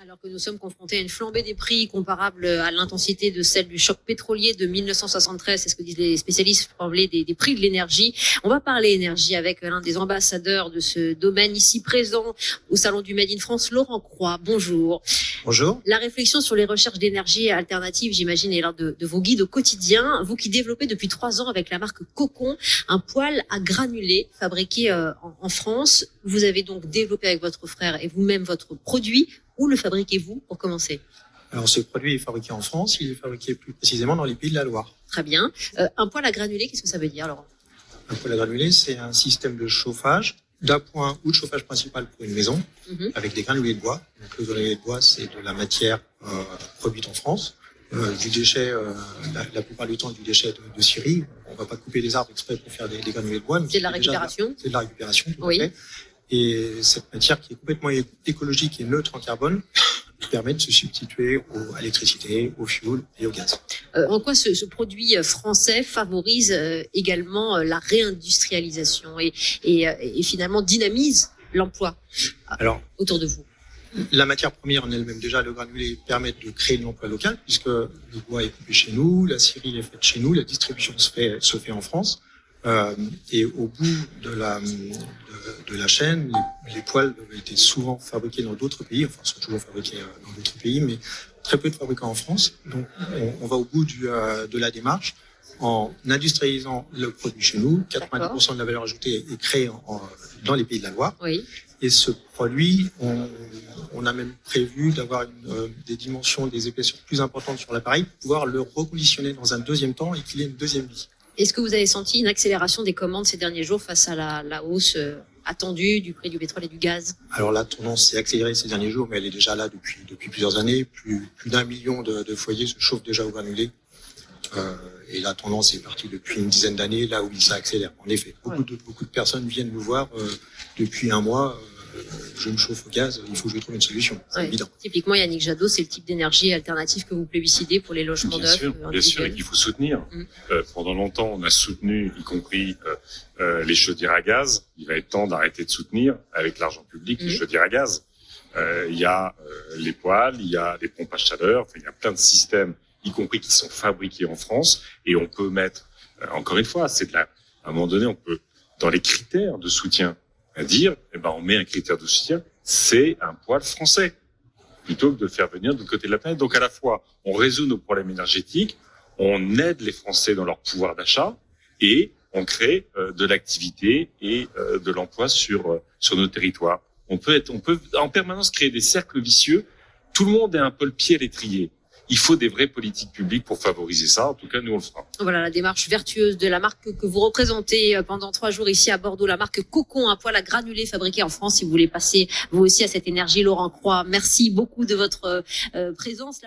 Alors que nous sommes confrontés à une flambée des prix comparable à l'intensité de celle du choc pétrolier de 1973, c'est ce que disent les spécialistes, flambée des prix de l'énergie. On va parler énergie avec l'un des ambassadeurs de ce domaine ici présent au Salon du Made in France, Laurent Croix. Bonjour. Bonjour. La réflexion sur les recherches d'énergie alternative, j'imagine, est l'un de vos guides au quotidien. Vous qui développez depuis 3 ans avec la marque Cocon un poêle à granulés fabriqué en France. Vous avez donc développé avec votre frère et vous-même votre produit. Où le fabriquez-vous pour commencer? Alors ce produit est fabriqué en France, il est fabriqué plus précisément dans les Pays de la Loire. Très bien. Un poêle à granulés, qu'est-ce que ça veut dire, Laurent? Un poêle à granulés, c'est un système de chauffage d'appoint ou de chauffage principal pour une maison avec des granulés de bois. Donc le granulé de bois, c'est de la matière produite en France, du déchet, la plupart du temps du déchet de scierie. On va pas couper des arbres exprès pour faire des granulés de bois. C'est de la récupération. C'est de la récupération, tout oui. à fait. Et cette matière qui est complètement écologique et neutre en carbone permet de se substituer à l'électricité, au fioul et au gaz. En quoi ce produit français favorise également la réindustrialisation et finalement dynamise l'emploi autour de vous? La matière première en elle-même, déjà le granulé, permet de créer de l'emploi local puisque le bois est coupé chez nous, la scierie est faite chez nous, la distribution se fait en France. Et au bout de la chaîne, les poêles ont été souvent fabriqués dans d'autres pays, enfin sont toujours fabriqués dans d'autres pays, mais très peu de fabricants en France. Donc on va au bout de la démarche en industrialisant le produit chez nous. 90% de la valeur ajoutée est créée dans les Pays de la Loire. Oui. Et ce produit, on a même prévu d'avoir des dimensions, des épaisseurs plus importantes sur l'appareil pour pouvoir le reconditionner dans un deuxième temps et qu'il ait une deuxième vie. Est-ce que vous avez senti une accélération des commandes ces derniers jours face à la hausse attendue du prix du pétrole et du gaz? Alors la tendance s'est accélérée ces derniers jours, mais elle est déjà là depuis plusieurs années. Plus d'1 million de foyers se chauffent déjà au granulé. Et la tendance est partie depuis une dizaine d'années, là où ça accélère. En effet, beaucoup de personnes viennent nous voir depuis un mois. Je me chauffe au gaz, il faut que je trouve une solution. C'est évident. Typiquement, Yannick Jadot, c'est le type d'énergie alternative que vous plébiscitez pour les logements neufs. Bien sûr, et qu'il faut soutenir. Pendant longtemps, on a soutenu, y compris les chaudières à gaz. Il va être temps d'arrêter de soutenir, avec l'argent public, les chaudières à gaz. Il y a les poêles, il y a les pompes à chaleur, enfin, il y a plein de systèmes, y compris qui sont fabriqués en France. Et on peut mettre, encore une fois, à un moment donné, on peut, dans les critères de soutien, à dire, on met un critère de soutien, c'est un poêle français, plutôt que de le faire venir de l'autre côté de la planète. Donc à la fois, on résout nos problèmes énergétiques, on aide les Français dans leur pouvoir d'achat et on crée de l'activité et de l'emploi sur nos territoires. On peut en permanence créer des cercles vicieux. Tout le monde est un peu le pied à l'étrier. Il faut des vraies politiques publiques pour favoriser ça. En tout cas, nous, on le fera. Voilà la démarche vertueuse de la marque que vous représentez pendant 3 jours ici à Bordeaux, la marque Cocon, un poêle à granulés fabriqué en France. Si vous voulez passer vous aussi à cette énergie, Laurent Croix, merci beaucoup de votre présence.